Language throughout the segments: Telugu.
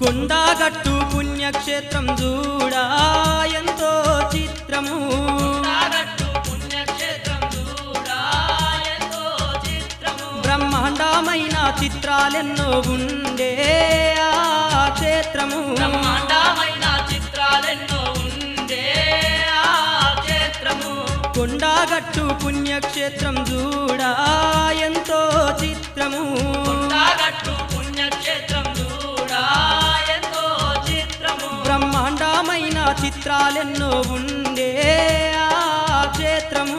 కొండగట్టు పుణ్యక్షేత్రం చూడా ఎంతో చిత్రము బ్రహ్మాండమైన చిత్రాలెన్నో ఉండే ఆ క్షేత్రము కొండగట్టు పుణ్యక్షేత్రం చూడా ఎంతో చిత్రము బ్రహ్మాండమైన చిత్రాలెన్నో ఉండే ఆ క్షేత్రము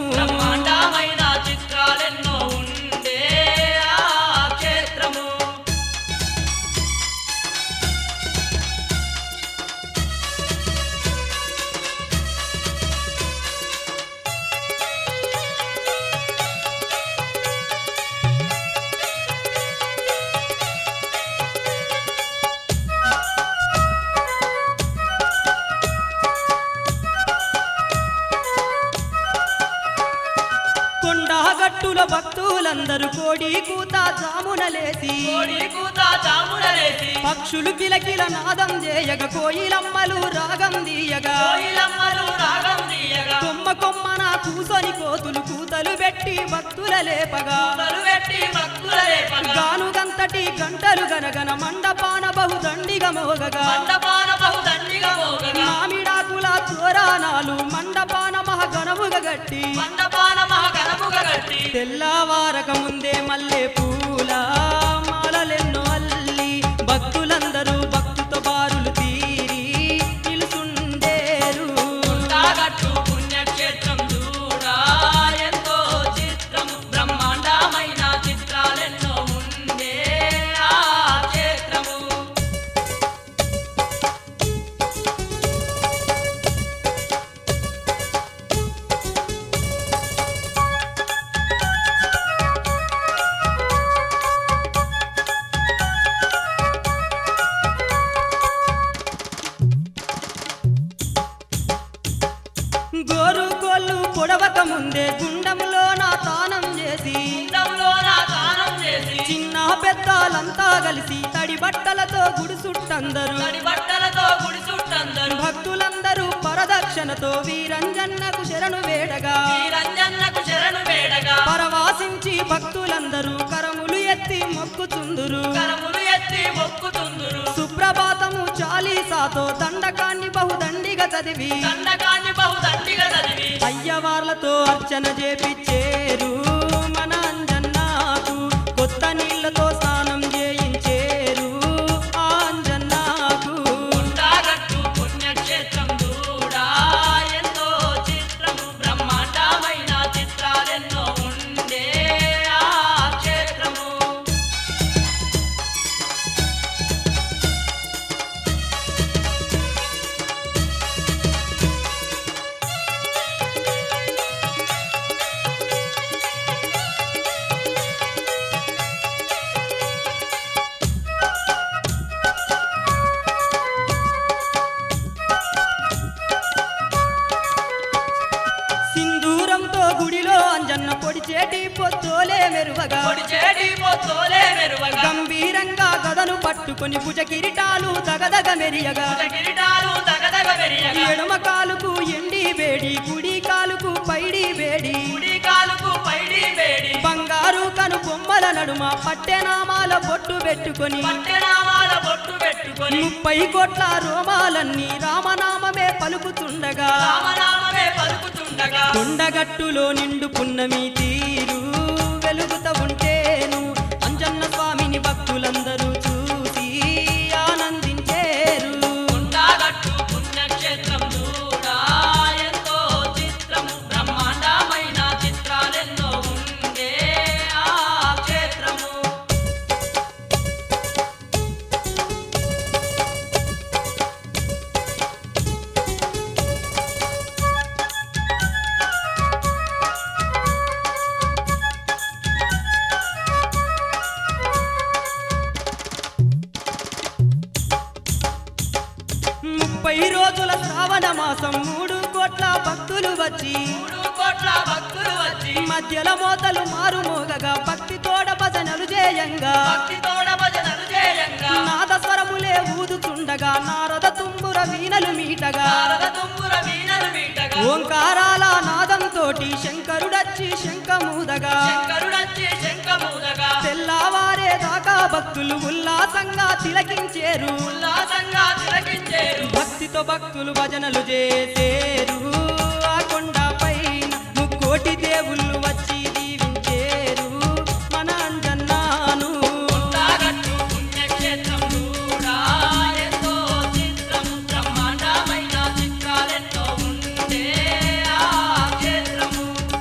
కొండగట్టుల భక్తులందరూ కోడి కూత జామునలేసి పక్షులు కిలకిల నాదం చేయగా కోయిలమ్మలు రాగం దీయగా కొమ్మ కొమ్మన కూసొని కోతులు కూతలు పెట్టి భక్తుల లేపగా గానుగంతటి గంటలు గనగన మండపాన బహుదండిగా మోగగా మామిడాకుల తోరణాలు మండపాన మహగణముగా గట్టి తెల్లవారక ముందే మల్లె పూల మాలలెన్నో అల్లి భక్తులందరూ భక్తితో బారులు తీరి నిలుసుండేరు పుణ్యక్షేత్రం చూడా ఎంతో చిత్రం బ్రహ్మాండమైన చిత్రాలెన్నో ఉండే ఆ క్షేత్రము గోరు కోళ్ళు పొడవక ముందే గుండంలో నా తానం చేసి చిన్న పెద్దలంతా కలిసి తడి బట్టలతో గుడి చుట్టందరూ భక్తులందరూ పరదక్షిణతో వీరంజన్నకు శరణు వేడగా పరవాసించి భక్తులందరూ కరములు ఎత్తి మొక్కుతుందురు సుప్రభాతము చాలీసాతో దండకాన్ని బహుదండిగా చదివి అయ్యవార్లతో అర్చన చేపిచ్చేరు మన అంజన్నాకు కొత్త నీళ్లతో స్నానం చేయించేరు ఆ అంజన్నాకు పుణ్యక్షేత్రం చూడా ఎంతో చిత్రము బ్రహ్మాండమైన చిత్రాలెన్నో ఉండే ఆ క్షేత్రము సింధూరంతో గుడిలో అంజన్న పొడిచేటి పొత్తోలే మెరువగా గంభీరంగా గదను పట్టుకొని భుజ కిరీటాలు దగదగ మెరియగా ఎడమ కాలుకు ఎండి వేడి కుడి కాలుకు పైడి వేడి బంగారు కను బొమ్మల నడుమ పట్టెనామాల బొట్టు పెట్టుకొని 30 కోట్ల రోమాలన్నీ రామనామమే పలుకుతుండగా కొండగట్టులో నిండు పున్నమి తీరు వెలుగుత ఉంటేను అంజన్న స్వామిని భక్తులందరూ చూసి ఆనందించేరు పుణ్యక్షేత్రం చూడా ఎంతో చిత్రము బ్రహ్మాండమైన చిత్రాలెన్నో ఉండే ఆ క్షేత్రము రోజుల శ్రావణ మాసం 3 కోట్ల భక్తులు వచ్చి మధ్యల మోతలు మారు మోగగా భక్తి తోడ భజనలు చేయంగా నాదస్వరములే ఊదుచుండగా నారద తుంబుర వీణలు మీటగా ఓంకారాల నాదంతోటి శంకరుడచ్చి శంఖమూదగా తెల్లవారే దాకా భక్తులు ఉల్లాసంగా తిలకించేరు భక్తితో భక్తులు భజనలు చేసేరు ఆ కొండపైన ముక్కోటి దేవుళ్ళు వచ్చి దీవించేరు మన అంజన్నాను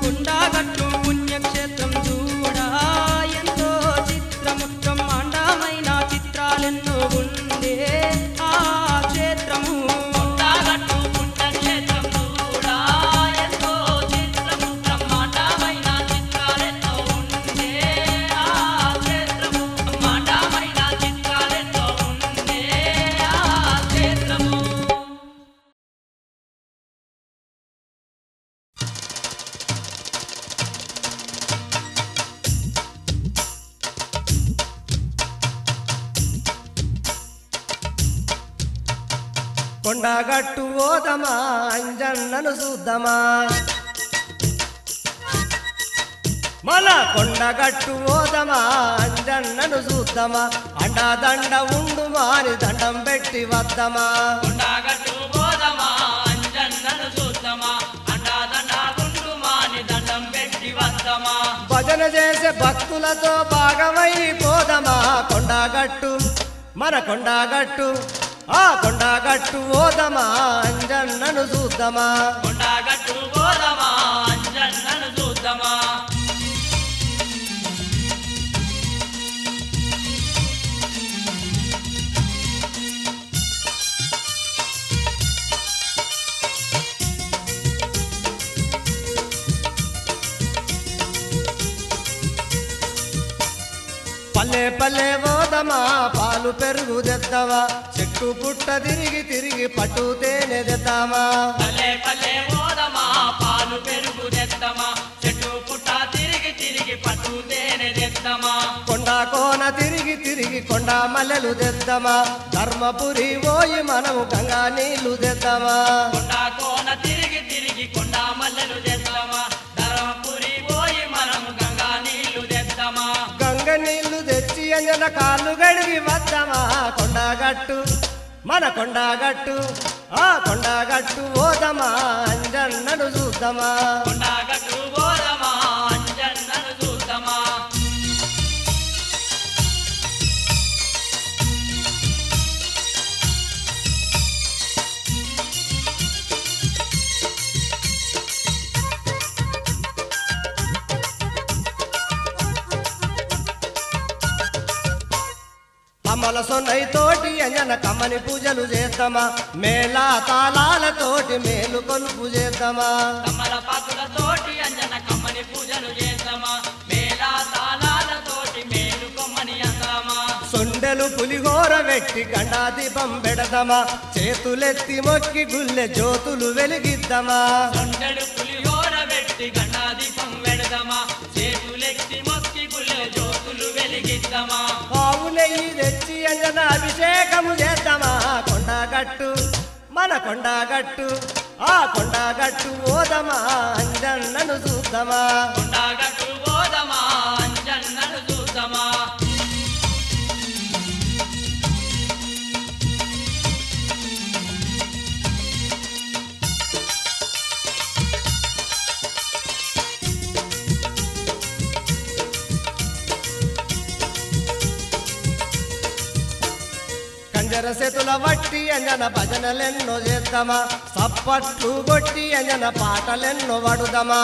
కొండగట్టు పుణ్యక్షేత్రం చూడా ఎంతో చిత్రము బ్రహ్మాండమైన చిత్రాలెన్నో ఉండే ఆ క్షేత్రము కొండగట్టు ఓదమా అంజన్నను చూద్దామా మన కొండగట్టు ఓదమా అంజన్నను చూద్దామా అండాదండ ఉండు మాని దండం పెట్టి వద్దమా భజన చేసే భక్తులతో భాగమై పోదమా కొండగట్టు మన కొండగట్టు ఆ కొండగట్టు ఓదమా అంజన్నను చూద్దామా పల్లె పల్లె ఓదమా పాలు పెరుగు తెద్దామా చెట్టు పుట్ట తిరిగి తిరిగి పట్టు తేనె తెద్దామా కొండ కోన తిరిగి తిరిగి కొండ మల్లెలు తెద్దామా ధర్మపురి పోయి మనము గంగా నీళ్లు తెద్దామా గంగ నీళ్లు తెచ్చి అంజన కాళ్ళు గడిగి వద్దామా కొండగట్టు మన కొండగట్టు ఆ కొండగట్టు ఓదమా అంజన్నను చూద్దామా అమల సొన్నై తోటి అంజన కమ్మని పూజలు చేద్దామా మేళా తాళాలతోటి మేలు కొలుపు చేద్దామా సొండెలు పులిహోర వెట్టి గండా దీపం పెడదామా చేతులెత్తి మొక్కి గుల్లె జ్యోతులు వెలిగిద్దామా ఆవు నెయ్యి తెచ్చి అంజన అభిషేకము చేద్దామా కొండగట్టు మన కొండగట్టు ఆ కొండగట్టు ఓదమా అంజన్నను చూద్దామా కంజరసేతుల వట్టి అంజన భజనలెన్నో చేద్దామా సప్పట్లు కొట్టి అంజన పాటలెన్నో వడుదమా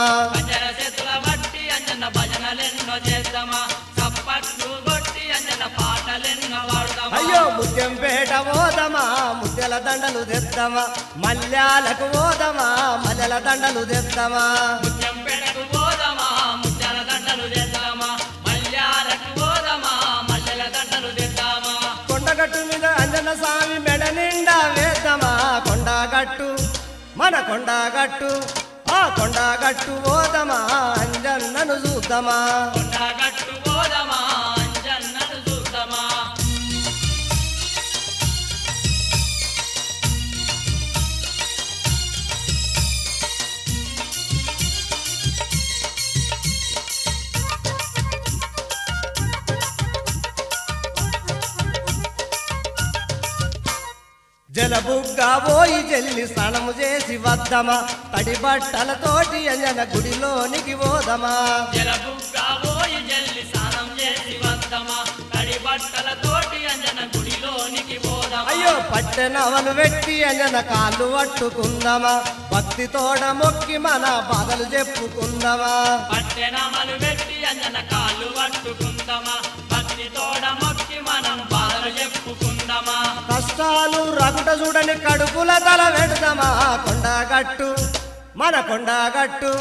అయ్యో ముత్యంపేట ఓదమా ముత్యాల దండలు తెద్దామా మల్యాలకు ఓదమా మల్లెల దండలు తెద్దామా కొండగట్టు మీద అంజన స్వామి మెడ నిండా వేద్దామా కొండగట్టు మన కొండగట్టు ఆ కొండగట్టు ఓదమా అంజన్నను చూద్దామా జలబుగ్గ పోయి చెల్లి స్నానము చేసి వద్దమా తడి బట్టలతోటి అంజన గుడిలోనికి పోదమా జలబుగ్గ పోయి జల్లి స్నానం చేసి వద్దమా తడి బట్టలతోటి అంజన గుడిలోనికి పోదమా అయ్యో పట్టెనవలు పెట్టి అంజన కాళ్ళు పట్టుకుందమా భక్తి తోడ మొక్కి మన బాధలు చెప్పుకుందమా పట్టెనమలు పెట్టి అంజన కాళ్ళు పట్టుకుందమా భక్తి తోడ మొక్కి మనం బాధలు చెప్పుకుందమా కష్టాలు రగుట చూడని కడుపుల తల పెడదామా కొండగట్టు మన కొండగట్టు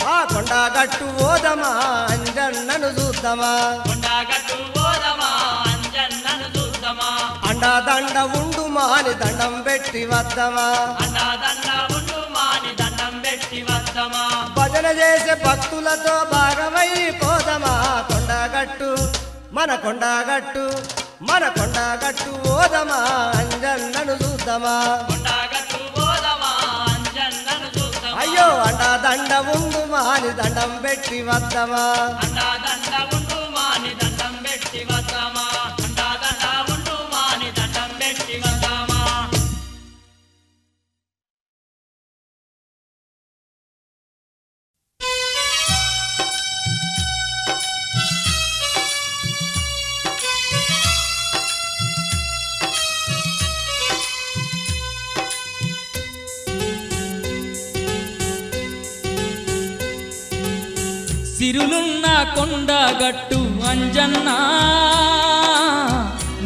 ఆ కొండగట్టు ఓదమా అంజన్నను చూద్దామా కొండగట్టు పోదమా అంజన్నను చూద్దామా అండదండ ఉండు మాని దండం పెట్టి వద్దమా అన్నదండ ఉండు మాని దండం పెట్టి వద్దమా భజన చేసే భక్తులతో భాగమైపోదమా కొండగట్టు మన కొండగట్టు మన కొండగట్టు ఓదమా అంజన్నను చూద్దామా కొండగట్టు పోదమా అంజన్నను చూద్దామా అయ్యో అండదండ ఉండు మాని దండం పెట్టి వద్దమా అన్నదండ ఉండు మాని దండం పెట్టి వద్దమా అన్నదండ ఉండు మాని దండం పెట్టి వద్దమా సిరులున్న కొండగట్టు అంజన్న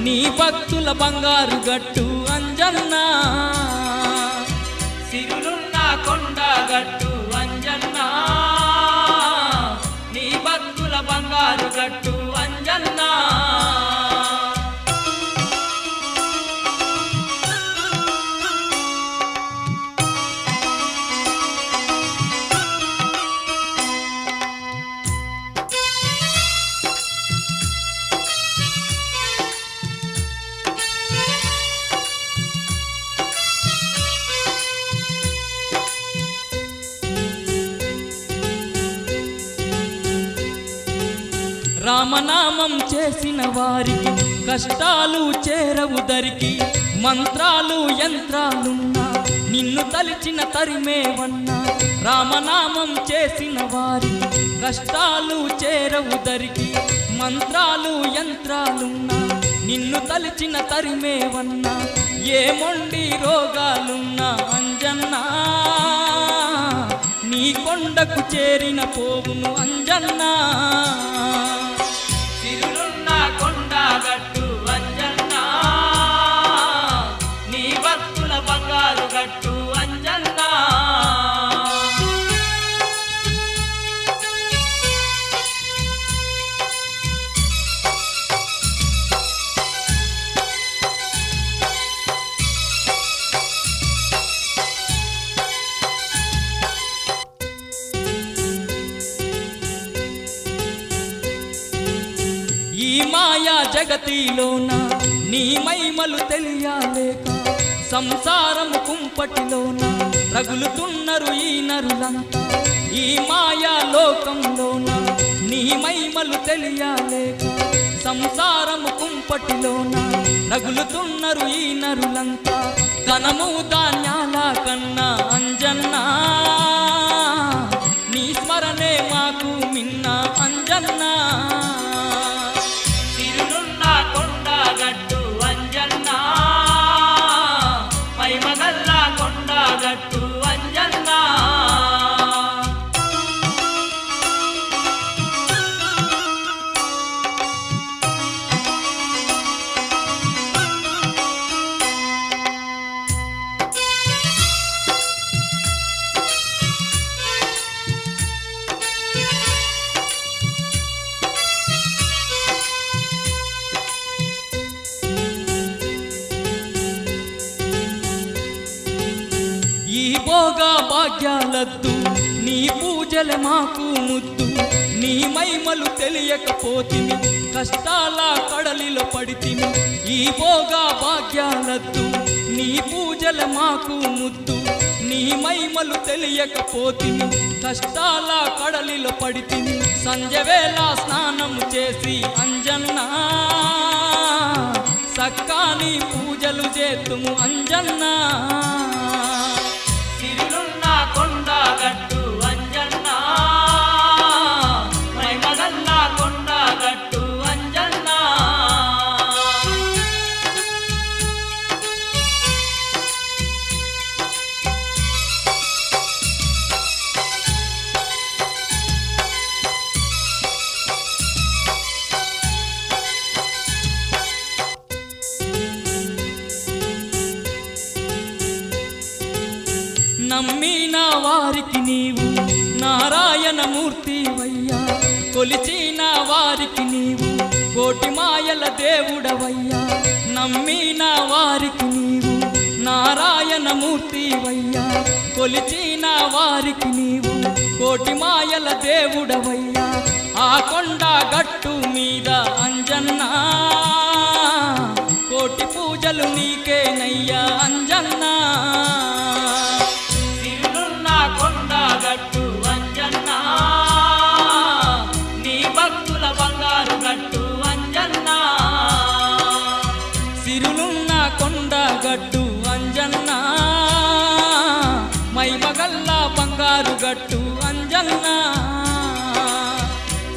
నీ భక్తుల బంగారు గట్టు అంజన్న సిరులున్న కొండగట్టు అంజన్న నీ భక్తుల బంగారు గట్టు అంజన్న రామనామం చేసిన వారికి కష్టాలు చేరవు దరికి మంత్రాలు యంత్రాలున్నా నిన్ను తలిచిన తరిమేవన్నా రామనామం చేసిన వారికి కష్టాలు చేరవు దరికి మంత్రాలు యంత్రాలున్నా నిన్ను తలిచిన తరిమేవన్నా ఏ మొండి రోగాలున్నా అంజన్నా నీ కొండకు చేరిన పోవును అంజన్నా సిరులున్న కొండగట్టు అంజన్నా నీ భక్తుల బంగారు గట్టు అంజన్నా ఈ మాయా జగతిలోన నీ మహిమలు తెలియలేక సంసారము కుంపటిలోన రగులుతున్నారు ఈ నరులంతా ఈ మాయా లోకంలోన నీ మహిమలు తెలియలేక సంసారము కుంపటిలోన రగులుతున్నారు ఈ నరులంతా ధనము ధాన్యాల కన్నా అంజన్నా నీ స్మరణే మాకు మిన్న అంజన్నా సిరులున్న కొండగట్టు అంజన్నా మహిమగల్ల కొండగట్టు అంజన్నా ఈ భోగా భాగ్యాలద్దు నీ పూజల మాకు ముద్దు నీ మహిమలు తెలియకపోతిమి కష్టాల కడలిలో పడితిమి ఈ భోగా భాగ్యాలద్దు నీ పూజల మాకు ముద్దు నీ మహిమలు తెలియకపోతిమి కష్టాల కడలిలో పడితిమి సంజవేళ స్నానము చేసి అంజన్నా సక్కాని పూజలు చేతుము అంజన్న సిరులున్న కొండ గట్టు అంజన్న మైమగల్ల కొండ గట్టు అంజన్న నమ్మిన వారికి నీవు నారాయణమూర్తివయ్యా కొలిచిన వారికి నీవు కోటి మాయల దేవుడవయ్యా నమ్మిన వారికి నీవు నారాయణమూర్తివయ్యా కొలిచిన వారికి నీవు కోటి మాయల దేవుడవయ్యా ఆ కొండ గట్టు మీద అంజన్న కోటి పూజలు నీకేనయ్యా అంజన్న కొండ గట్టు అంజన్న నీ భక్తుల బంగారు గట్టు అంజన్న సిరులున్న కొండ గట్టు అంజన్న మైమగల్ల బంగారు గట్టు అంజన్న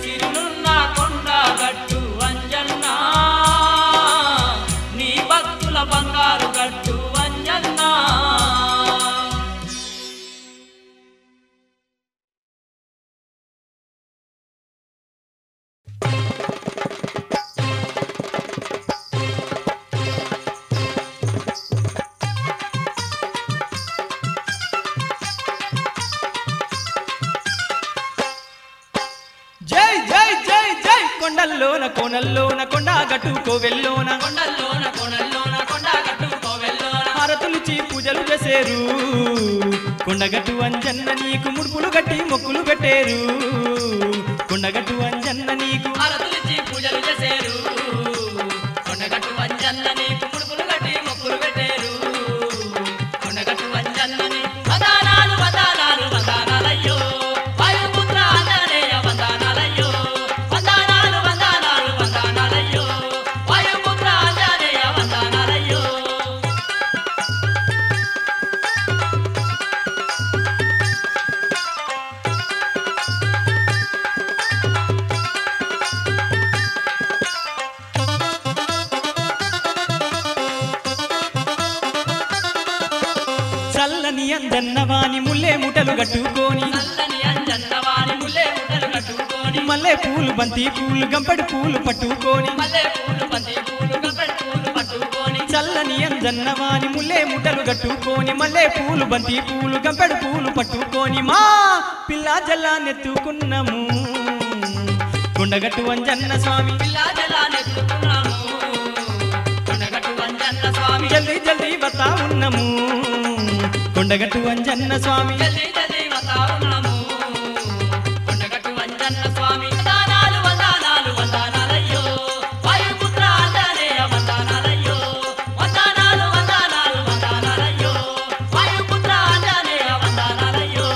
సిరులున్న కొండ గట్టు అంజన్న నీ భక్తుల బంగారు గట్టు అంజన్న జై జై జై జై కొండల్లోన కోనల్లోన కొండ గట్టు కోవెల్లోన కొండల్లోన కొండల్లోన కొండ గట్టు కోవెల్లోన హారతులిచి పూజలు చేసేరు కొండగట్టు అంజన్న నీకు ముడుపులు గట్టి మొక్కులు పెట్టేరు కొండగట్టు అంజన్న నీకు హారతులిచ్చి పూజలు చేసేరు కొండగట్టు అంజన్న నీకు ముడుపులు గట్టి మొక్కులు పెట్టేరు కొండగట్టు అంజన్న నీకు వందనాలు వందనాలు వందనాలయ్యో వాయుపుత్ర ఆంజనేయ వందనాలయ్యో వందనాలు వందనాలు వందనాలయ్యో వాయుపుత్ర ఆంజనేయ వందనాలయ్యో చల్లని అంజన్నవాని ముల్లే ముటలు కట్టుకొని నల్లని అంజన్న వారి ముల్లే ముట్టలు కట్టుకొని మల్లె పూలు బంతి పూలు గంపడి పూలు పట్టుకొని మల్లె పూలు బంతి పూలు గబ్బడి పూలు పట్టుకొని చల్లని అంజన్నవాని ముల్లే ముటలు కట్టుకొని మల్లె పూలు బంతి పూలు గంపెడు పూలు పట్టుకొని మా పిల్ల జల్లా నెత్తుకున్నాము కొండగట్టు అంజన్న స్వామి పిల్లా జలా నెత్తుకున్నాము కొండగట్టు అంజన్న స్వామి జల్దీ జల్దీ వతా ఉన్నాము కొండగట్టు అంజన్న స్వామి జల్దీ జల్దీ వతా ఉన్నాము కొండగట్టు అంజన్న స్వామి వందనాలు వందనాలు వందనాలయ్యో వాయుపుత్ర ఆంజనేయ వందనాలయ్యో వందనాలు వందనాలు వందనాలయ్యో వాయుపుత్ర ఆంజనేయ వందనాలయ్యో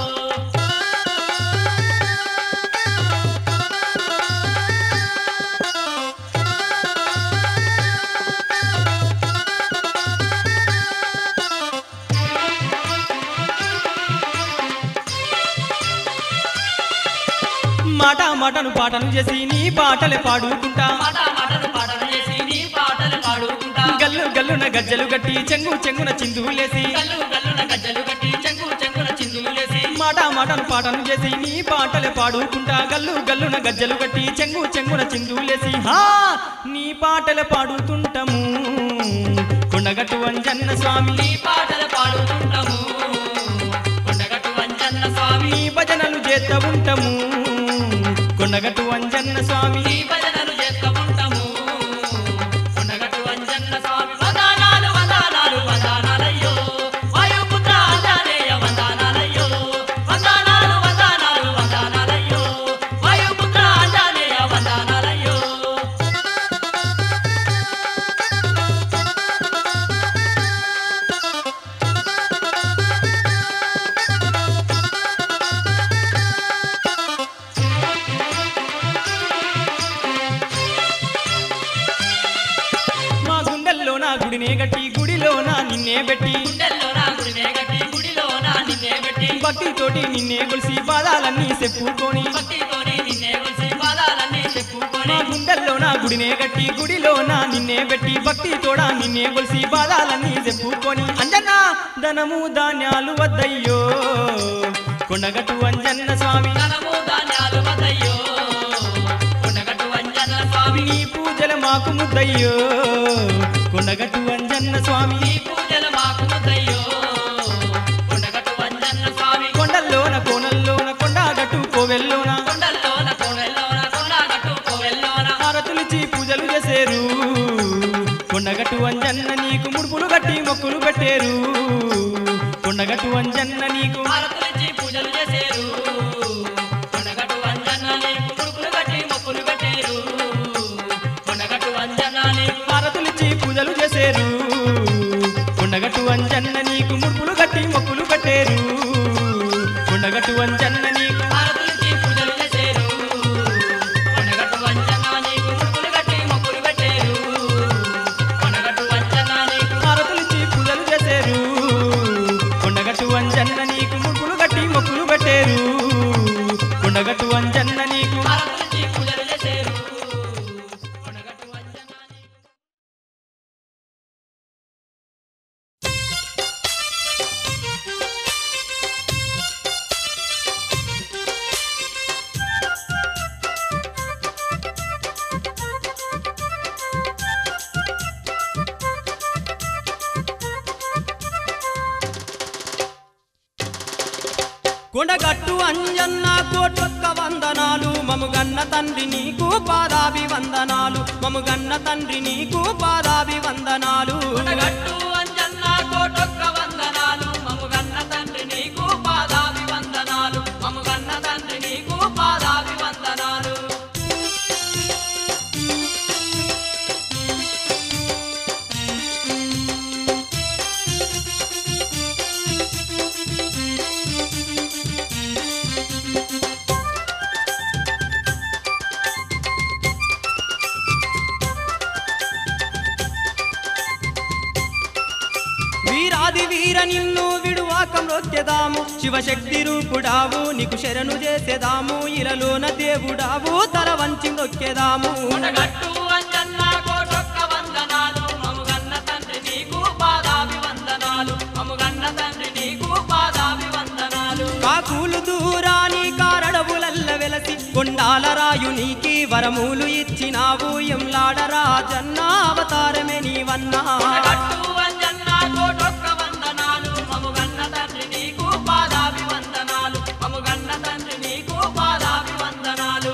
మాట మాటను పాటను చేసి నీ పాటలే పాడుకుంటా మాట మాటలు పాటలు చేసి నీ పాటలు పాడుకుంటా గల్లు గల్లున గజ్జలు గట్టి చెంగు చెంగున చిందులేసి గల్లు గల్లున గజ్జలు కట్టి చెంగు చెంగున చిందులు లేసి మాట మాటను పాటను చేసి నీ పాటలే పాడుకుంటా గల్లు గల్లున గజ్జలు గట్టి చెంగు చెంగున చిందులేసి హా నీ పాటలే పాడుతుంటాము కొండగట్టు అంజన్న స్వామి నీ పాటలు పాడుతుంటాము కొండగట్టు అంజన్న స్వామి నీ భజనలు చేస్తా ఉంటాము కొండగట్టు అంజన్న స్వామి నీ భజనలు చేస్తూ ఉంటాము కొండగట్టు అంజన్న స్వామి వందనాలు వందనాలు వందనాలయ్యో వాయుపుత్ర ఆంజనేయ వందనాలయ్యో వందనాలు వందనాలు వందనాలయ్యో వాయుపుత్ర ఆంజనేయ వందనాలయ్యో గుడినే గట్టి గుడిలోన నిన్నే పెట్టి గుండెల్లోన గుడినే గట్టి గుడిలోన నిన్నే పెట్టి భక్తితోటి నిన్నే కొలిసి బాధాలన్నీ చెప్పుకొని భక్తితోని నిన్నే కొలిసి పాదాలన్నీ చెప్పుకొని నా గుండెల్లోన గుడినే గట్టి గుడిలోన నిన్నే పెట్టి భక్తితోడ నిన్నే కొలిసి బాధాలన్నీ చెప్పుకొని అంజన్న ధనము ధాన్యాలు వద్దయ్యో కొండగట్టు అంజన్న స్వామి ధనము ధాన్యాలు వద్దయ్యో కొండగట్టు అంజన్న స్వామి నీ పూజలు మాకు ముద్దయ్యో కొండగట్టు అంజన్న స్వామి ఈ పూజలు మాకు ముద్దయ్యో కొండగట్టు అంజన్న స్వామి కొండల్లోన కోనల్లోన కొండగట్టు కోవెల్లోన కొండల్లోన కోవెల్లోన కొండగట్టు కోవెల్లోన హారతులిచ్చి పూజలు చేసేరు కొండగట్టు అంజన్న నీకు ముడుపులు గట్టి మొక్కులు పెట్టేరు కొండగట్టు అంజన్న నీకు హారతులిచ్చి పూజలు చేసేరు కొండగట్టు అంజన్న నీకు ముడుపులు కట్టి మొక్కులు పెట్టేరు కొండగట్టు అంజన్న నీకు హారతులిచ్చి పూజలు చేసేరు కొండగట్టు అంజన్న నీకు ముడుపులు గట్టి మొక్కులు పెట్టేరు కొండగట్టు అంజన్న నీకు హారతులిచ్చి పూజలు చేసేరు కొండగట్టు అంజన్న నీకు ముడుపులు కట్టి మొక్కులు పెట్టేరు కొండగట్టు అంజన్న నీకు హారతులిచ్చి పూజలు చేసేరు కొండగట్టు అంజన్న నీకు ముడుపులు గట్టి మొక్కులు పెట్టేరు కొండగట్టు అంజన్న నీకు హారతులిచ్చి పూజలు చేసేరు కొండగట్టు అంజన్న నీకు కొండగట్టు అంజన్న కోటొక్క వందనాలు మముగన్న తండ్రి నీకు పాదాభివందనాలు మముగన్న తండ్రి నీకు పాదాభివందనాలు కొండగట్టు అంజన్న కోటొక్క వందనాలు మముగన్న తండ్రి నీకు పాదాభివందనాలు మముగన్న తండ్రి నీకు పాదాభివందనాలు వీరాది వీర నిన్ను విడువాకం రొక్కెదాము శివశక్తి రూపుడావు నీకు శరణు చేసేదాము ఇలలోన దేవుడావు తల వంచి నొక్కెదాము కొండగట్టు అంజన్న కోటొక్క వందనాలు మముగన్న తండ్రి నీకు పాదాభివందనాలు మముగన్న తండ్రి నీకు పాదాభివందనాలు కాకులు దూరాని కారడవులల్ల వెలసి కొండాల రాయునికి వరములు ఇచ్చినావు ఎంలాడ రాజన్న అవతారమే నీవన్నా కొండగట్టు అంజన్న కోటొక్క వందనాలు మముగన్న తండ్రి నీకు పాదాభివందనాలు మముగన్న తండ్రి నీకు పాదాభివందనాలు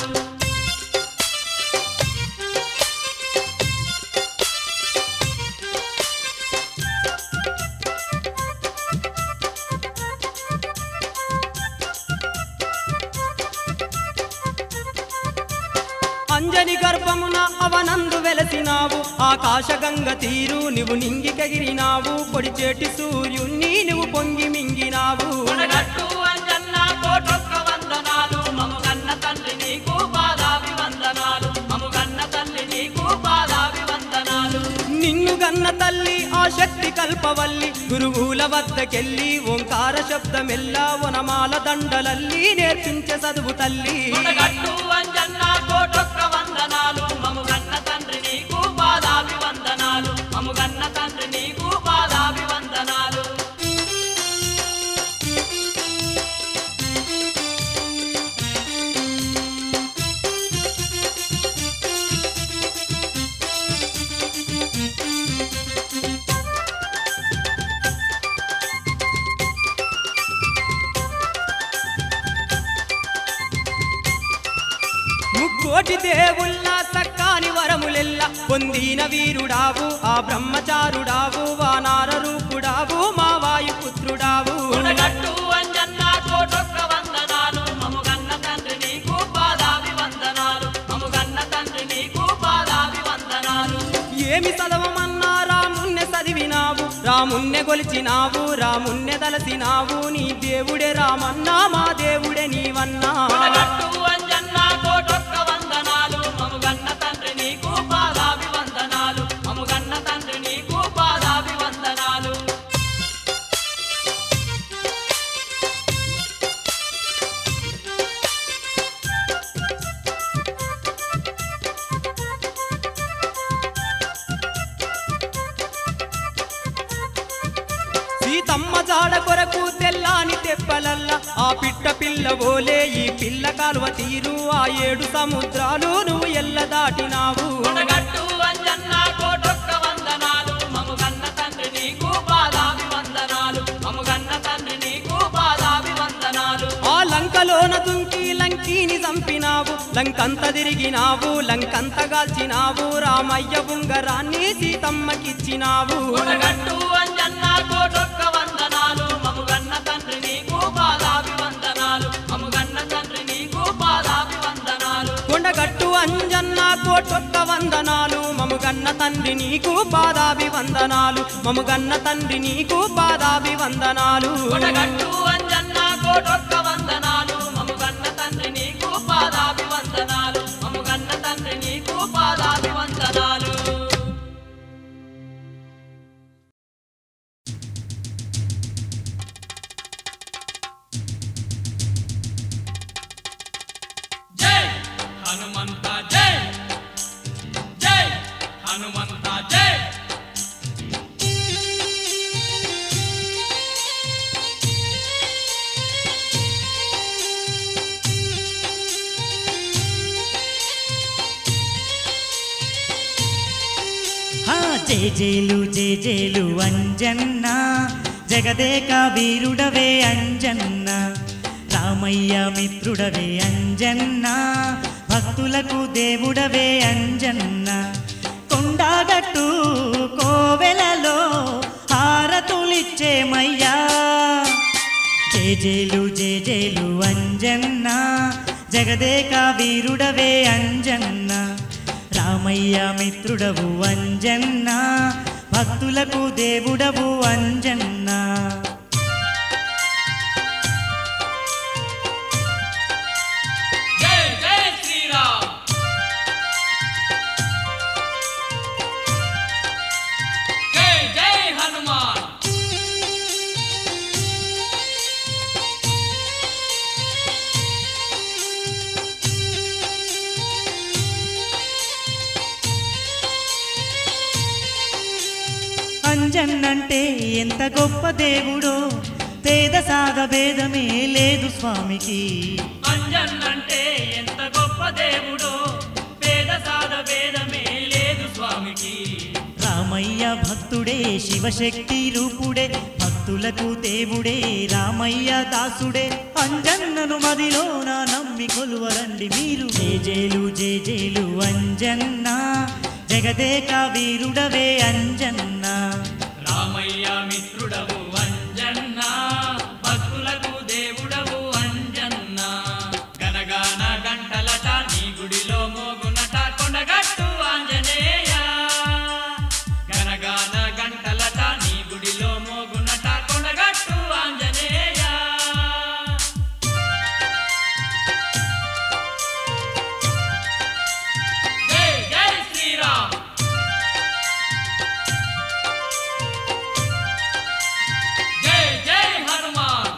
అంజని గర్భమున అవనందు వెలసినావు ఆకాశ గంగ తీరు నువ్వు నింగికెగిరినావు పొడిచేటి సూర్యుణ్ణి నువ్వు పొంగి మింగినావు కొండగట్టు అంజన్న కోటొక్క వందనాలు మముగన్న తండ్రి నీకు పాదాభివందనాలు మముగన్న తండ్రి నీకు పాదాభివందనాలు నిన్ను గన్న తల్లి ఆ శక్తి కల్పవల్లి గురువుల వద్దకెళ్ళి ఓంకార శబ్దమెల్లా వనమాల దండలల్లి నేర్పించే చదువు తల్లి కొండగట్టు అంజన్న కోటొక్క వందనాలు మముగన్న తండ్రి నీకు పాదాభివందనాలు మముగన్న తండ్రి నీకు పాదాభివందనాలు ముక్కోటి దేవుళ్ళ సక్కాని వరములెల్ల పొందిన వీరుడావు ఆ బ్రహ్మచారుడావు వానార రూపుడావు మా వాయుపుత్రుడావు కొండగట్టు అంజన్న కోటొక్క వందనాలు మముగన్న తండ్రి నీకు పాదాభివందనాలు మముగన్న తండ్రి నీకు పాదాభివందనాలు ఏమి చదవమన్నా రాముణ్ణె చదివినావు రాముణ్ణె గొలిచినావు రాముణ్ణె దలసినావు నీ దేవుడే రామన్నా మా దేవుడే నీవన్నా కొండగట్టు అంజన్న కోటొక్క వందనాలు మముగన్న తండ్రి నీకు పాదాభివందనాలు మముగన్న తండ్రి నీకు పాదాభివందనాలు సీతమ్మ జాడ కొరకు తెల్లాని తెప్పలల్ల ఆ పిట్ట పిల్ల ఓలే ఈ పిల్ల కాలువ తీరు ఆ 7 సముద్రాలు నువ్వు ఎల్ల దాటినావు కొండగట్టు అంజన్న కోటొక్క వందనాలు మముగన్న తండ్రి నీకు పాదాభివందనాలు మముగన్న తండ్రి నీకు పాదాభివందనాలు ఆ లంకలోన దుంకి లంకిని చంపినావు లంకంత తిరిగినావు లంకంత గాల్చినావు రామయ్య ఉంగరాన్ని సీతమ్మకిచ్చినావు కొండగట్టు అంజన్న కోటొక్క వందనాలు మముగన్న తండ్రి నీకు పాదాభివందనాలు మముగన్న తండ్రి నీకు పాదాభివందనాలు కొండగట్టు అంజన్న కోటొక్క వందనాలు మముగన్న తండ్రి నీకు పాదాభివందనాలు మముగన్న తండ్రి నీకు పాదాభివందనాలు కొండగట్టు అంజన్న కోటొక్క వందనాలు మముగన్న తండ్రి నీకు పాదాభివందనాలు మముగన్న తండ్రి నీకు పాదాభివందనాలు జై హనుమంత జై జై హనుమంత జై జేజేలు జేజేలు అంజన్న జగదేక వీరుడవే అంజన్న రామయ్య మిత్రుడవే అంజన్న భక్తులకు దేవుడవే అంజన్న కొండగట్టు కోవెలలో హారతులిచ్చేమయ్యా జేజేలు జేజేలు అంజన్న జగదేక వీరుడవే అంజన్న రామయ్య మిత్రుడవు అంజన్న భక్తులకు దేవుడవు అంజన్న జై జై శ్రీరామ్ జై జై హనుమాన్ అంజన్నంటే ఎంత గొప్ప దేవుడో పేద సాగ భేదమే లేదు స్వామికి అంజన్నంటే ఎంత గొప్ప దేవుడో పేద సాద భేదమే లేదు స్వామికి రామయ్య భక్తుడే శివశక్తి రూపుడే భక్తులకు దేవుడే రామయ్య దాసుడే అంజన్నను మదిలోన నమ్మి కొలువరండి మీరు జేజేలు జేజేలు అంజన్న జగదేక వీరుడవే అంజన్న రామయ్య మిత్రుడవు అంజన్న భక్తులకు దేవుడవు అంజన్న గనగాన గంటలట నీ గుడిలో మోగునట కొండగట్టు ఆంజనేయ గనగాన గంటలట నీ గుడిలో మోగునట కొండగట్టు ఆంజనేయ జై జై శ్రీరామ్ జై జై హనుమాన్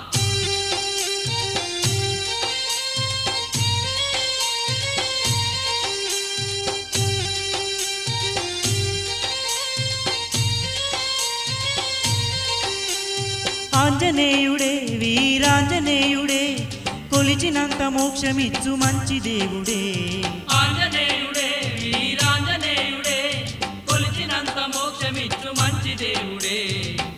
ఆంజనేయుడే వీరాంజనేయుడే కొలిచినంత మోక్షమిచ్చు మంచి దేవుడే ఆంజనేయుడే వీరాంజనేయుడే కొలిచినంత మోక్షమిచ్చు మంచి దేవుడే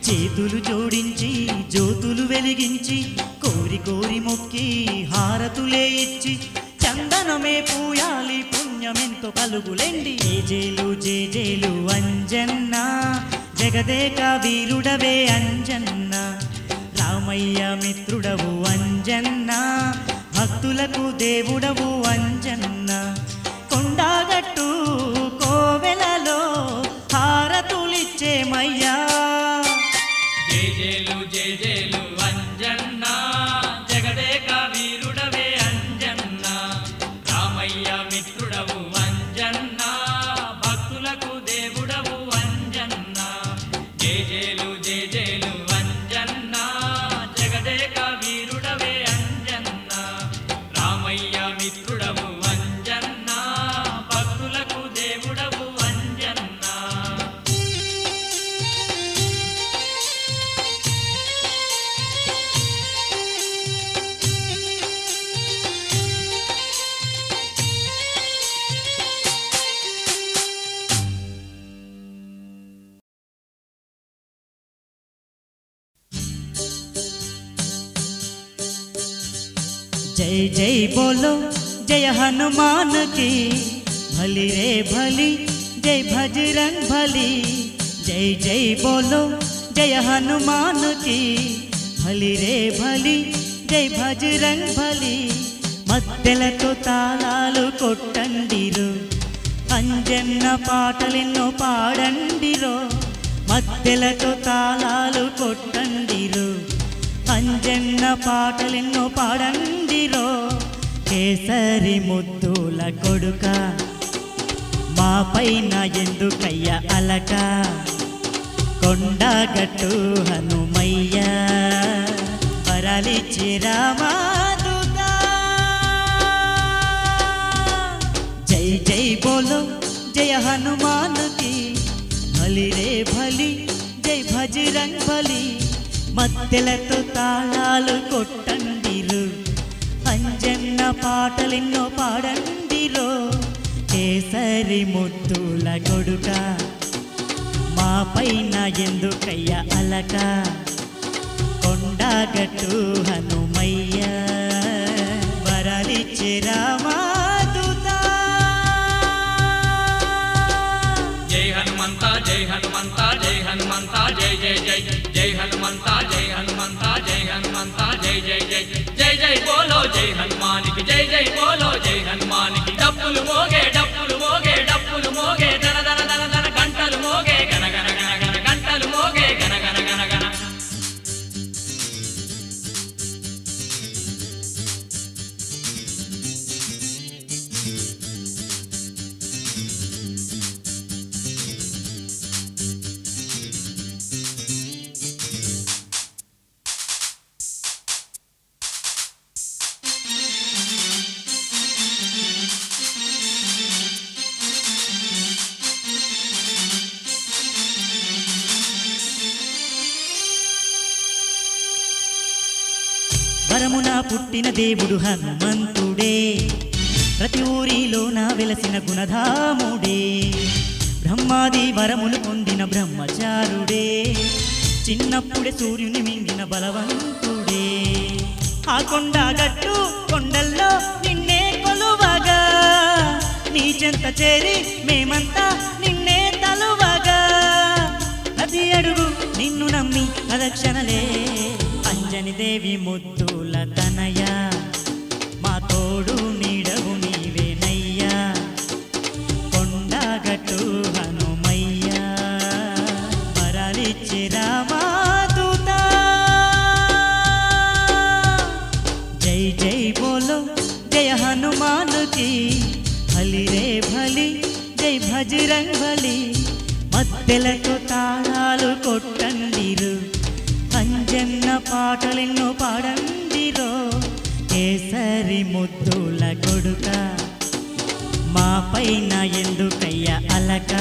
చేతులు జోడించి జ్యోతులు వెలిగించి కోరి కోరి మొక్కి హారతులే ఇచ్చి చందనమే పూయాలి పుణ్యమెంతో కలుగులెండి జేజేలు జేజేలు అంజన్న జగదేక వీరుడవే అంజన్న రామయ్య మిత్రుడవు అంజన్న భక్తులకు దేవుడవు అంజన్న కొండగట్టు కోవెలలో హారతులిచ్చేమయ్యా జేజేలు జేజేలు అంజన్న జగదేక వీరుడవే అంజన్న రామయ్య మిత్రుడవు అంజన్న భక్తులకు దేవుడవు అంజన్న జేజేలు జేజేలు అంజన్న జగదేక వీరుడవే అంజన్న రామయ్య మిత్రుడవు అంజన్న భక్తులకు దేవుడవు అంజన్న जय जय बोलो जय हनुमान की भली रे भली जय भजरंग भली जय जय बोलो जय हनुमान की भली रे भली जय भजरंग भली మద్దెలతో తాళాలు కొట్టండిరో అంజన్న పాటలెన్నో పాడండిరో మద్దెలతో తాళాలు కొట్టండిరో అంజన్న పాటలెన్నో పాడండిరో కేసరి ముద్దుల కొడుక మా పైన ఎందుకయ్య అలక కొండగట్టు హనుమయ్య వరాలిచ్చి రామాదుగా जय जय बोलो जय हनुमान की भली रे भली जय भजरंग भली మద్దెలతో తాళాలు కొట్టండిరు అంజన్న పాటలెన్నో పాడండిరో కేసరి ముద్దుల కొడుక మా పైన ఎందుకయ్య అలక కొండగట్టు హనుమయ్య వరాలిచ్చి రామా जय हनुमंता जय हनुमंता जय जय जय जय हनुमंता जय हनुमंता जय हनुमंता जय जय जय जय जय बोलो जय हनुमान की जय जय बोलो जय हनुमान की डप्पुलु मोगे डप्पुलु मोगे डप्पुलु मोगे दन दन दन दन गंटलु मोगे गन गन गन गन गंटलु मोगे गन गन गन गन వరమున పుట్టిన దేవుడు హనుమంతుడే ప్రతి ఊరిలోన వెలసిన గుణధాముడే బ్రహ్మాది వరములు పొందిన బ్రహ్మచారుడే చిన్నప్పుడే సూర్యుని మింగిన బలవంతుడే ఆ కొండగట్టు కొండల్లో నిన్నే కొలువగా నీ చెంత చేరి మేమంతా నిన్నే తలువగా ప్రతి అడుగు నిన్ను నమ్మి ప్రదక్షిణలే అంజని దేవి ముద్దుల తనయ మా తోడు నీడవు నీవేనయ్యా కొండగట్టు హనుమయ్య వరాలిచ్చి రామాదూత జై జై బోలో జయ హనుమాన్ की भली रे भली जय भजरंग भली మద్దెలతో తాళాలు కొట్టండిరు అంజన్న పాటలెన్నో పాడండిరో కేసరి ముద్దుల కొడుక మా పైన ఎందుకయ్య అలక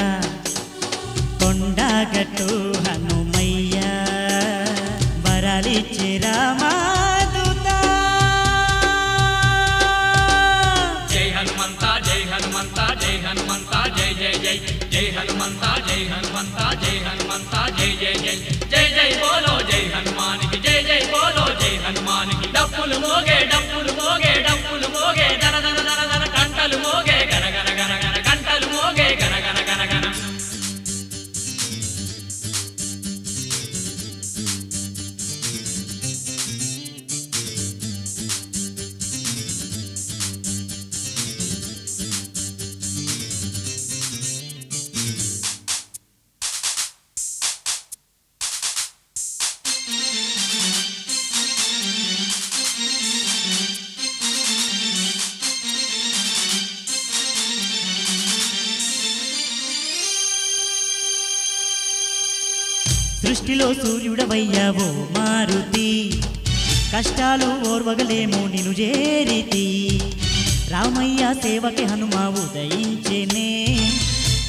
కొండగట్టు హనుమయ్య వరాలిచ్చి రామాదూత जय हनुमंता जय हनुमंता जय हनुमंता जय जय जय जय हनुमंता जय हनुमंता जय हनुमंता जय जय जय जय जय बोलो जय हनुमान की जय जय बोलो जय हनुमान की डप्पुलु मोगे डप्पुलु मोगे डप्पुलु मोगे दन दन दन दन गंटलु मोगे गन गन गन गन गंटलु मोगे गन गन गन गन సృష్టిలో సూర్యుడవయ్యావో మారుతి కష్టాలు ఓర్వగలేమో నిను చేరితి రామయ్య సేవకి హనుమ ఉదయించెనే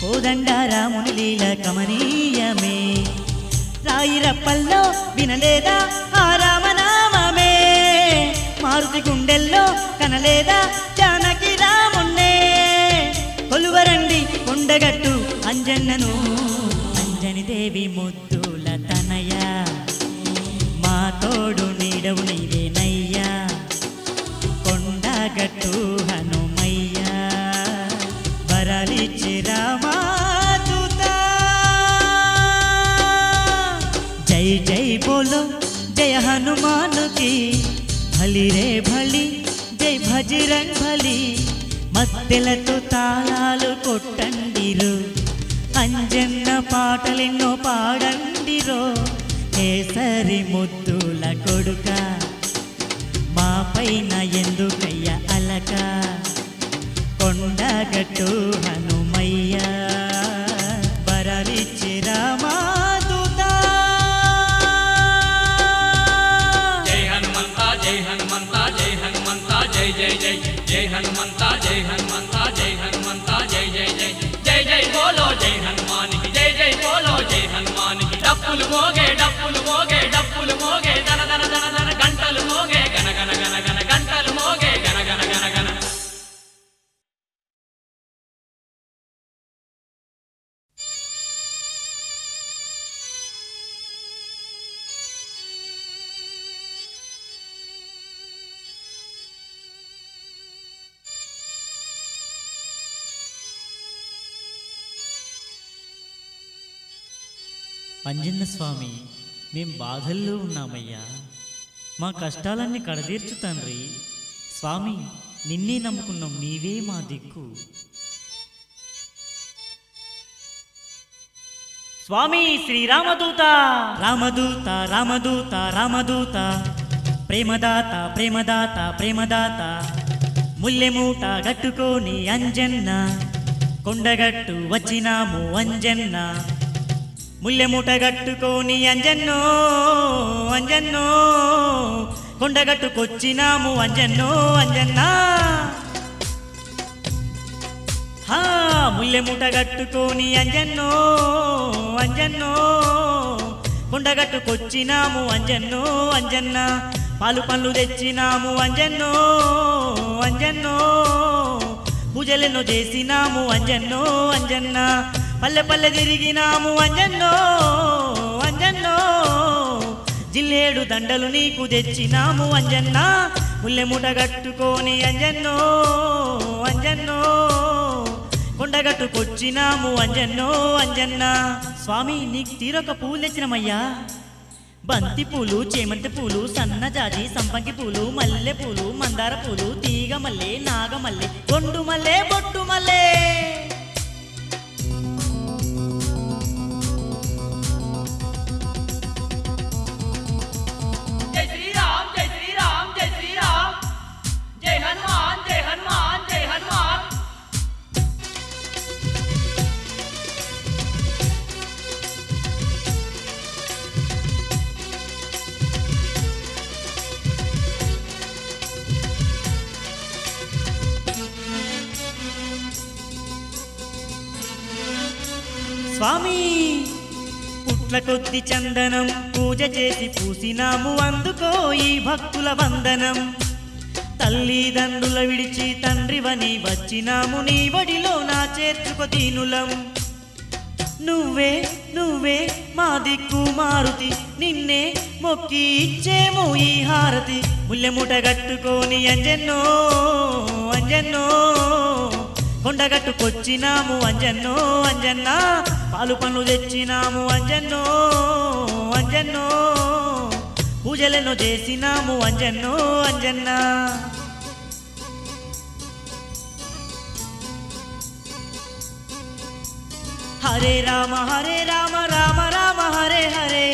కోదండ రాముని లీల కమనీయమే రాయిరప్పల్లో వినలేదా ఆ రామనామమే మారుతి గుండెల్లో కనలేదా జానకి రామున్నే కొలువరండి కొండగట్టు అంజన్నను అంజని దేవి ముద్దుల తనయ మా తోడు నీడవు నీవేనయ్యా కొండ కొండగట్టు హనుమయ్య వరాలిచ్చి రామాదూత జై జై బోలో జయ హనుమానుకి భలి రే భలి జై భజరంగ్ భలి మత్తెలతో తాళాలు కొట్టండిరో అంజన్న పాటలెన్నో పాడండిరో కేసరి ముద్దుల కొడుక మా పైన ఎందుకయ్య అలక కొండగట్టు హనుమయ్య వరాలిచ్చి రామాదూత జై హనుమంతా జై హనుమంతా జై హనుమంతా జై జై జై జై హనుమంతా జై హనుమంతా జై హనుమంతా జై జై జై జై జై బోలో జై హనుమానికి జై జై బోలో జై హనుమానికి డప్పులు మోగే డప్పులు మోగే డప్పులు మోగే దన దన దన దన గంటలు మోగే గన గన గన గన గంటలు మోగే గన గన గన గన అంజన్న స్వామి మేం బాధల్లో ఉన్నామయ్యా మా కష్టాలన్నీ కడదీర్చు తండ్రి స్వామి నిన్నే నమ్ముకున్నాం నీవే మా దిక్కు స్వామి శ్రీరామదూత రామదూత రామదూత రామదూత ప్రేమదాత ప్రేమదాత ప్రేమదాత ముల్లెమూట గట్టుకోని అంజన్న కొండగట్టు వచ్చినాము అంజన్న ముల్లెమూట గట్టుకోని అంజన్నో అంజన్నో కొండగట్టుకొచ్చినాము అంజన్నో అంజన్న హా ముల్లెమూట గట్టుకోని అంజన్నో అంజన్నో కొండగట్టుకొచ్చినాము అంజన్నో అంజన్న పాలు పళ్ళు తెచ్చినాము అంజన్నో అంజన్నో పూజలను చేసినాము అంజన్నో అంజన్న పల్లె పల్లె తిరిగినాము అంజన్నో అంజన్నో జిల్లేడు దండలు నీకు తెచ్చినాము అంజన్న ముల్లెమూట గట్టుకోని అంజన్నో అంజన్నో కొండగట్టుకొచ్చినాము అంజన్నో అంజన్న స్వామి నీకు తీరొక పూలు తెచ్చినమయ్యా బంతి పూలు చేమంతి పూలు సన్నజాజి సంపంగి పూలు మల్లె పూలు మందార పూలు తీగ మల్లె నాగమల్లె కొండు మల్లె బొట్టు మల్లె స్వామి పుట్ల కొద్ది చందనం పూజ చేసి పూసినాము అందుకో ఈ భక్తుల వందనం తల్లిదండ్రుల విడిచి తండ్రివని వచ్చినాము నీ వడిలో నా చేర్చుకో దీనులం నువ్వే నువ్వే మా దిక్కు మారుతి నిన్నే మొక్కి ఇచ్చేము ఈ హారతి ముల్లెమూట గట్టుకోని అంజన్నో అంజన్నో కొండగట్టుకొచ్చినాము అంజన్నో అంజన్న పాలు పళ్ళు తెచ్చినాము అంజన్నో అంజన్నో పూజలను చేసినాము అంజన్నో అంజన్న హరే రామ రామ రామ హరే హరే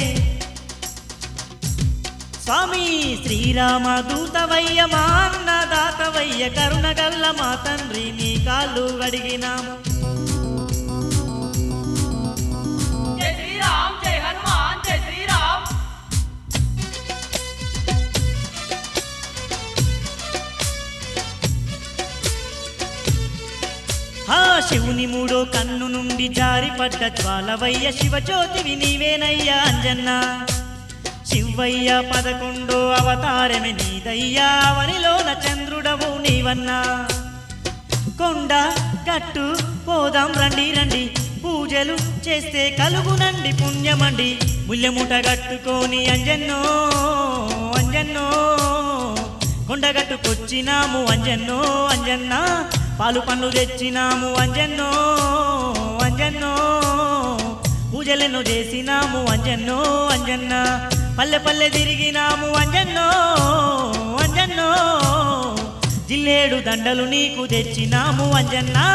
స్వామి శ్రీరామ దూతవయ్య మా అన్నదాతవయ్య కరుణగల్ల మా తండ్రి నీ కాళ్ళు అడిగినాము జై శ్రీరామ్ జై హనుమాన్ జై శ్రీరామ్ హా శివుని మూడో కన్ను నుండి జారిపడ్డ జ్వాలవయ్య శివజ్యోతివి నీవేనయ్యా అంజన్న శివయ్య 11వ అవతారమే నీదయ్యా అవనిలోన చంద్రుడవు నీవన్నా కొండ గట్టు పోదాం రండి రండి పూజలు చేస్తే కలుగునండి పుణ్యమండి ముల్లెమూట గట్టుకోని అంజన్నో అంజన్నో కొండగట్టుకొచ్చినాము అంజన్నో అంజన్న పాలు పండ్లు తెచ్చినాము అంజన్నో అంజన్నో పూజలను చేసినాము అంజన్నో అంజన్న పల్లె పల్లె తిరిగినాము అంజన్నో అంజన్నో జిల్లేడు దండలు నీకు తెచ్చినాము అంజన్నా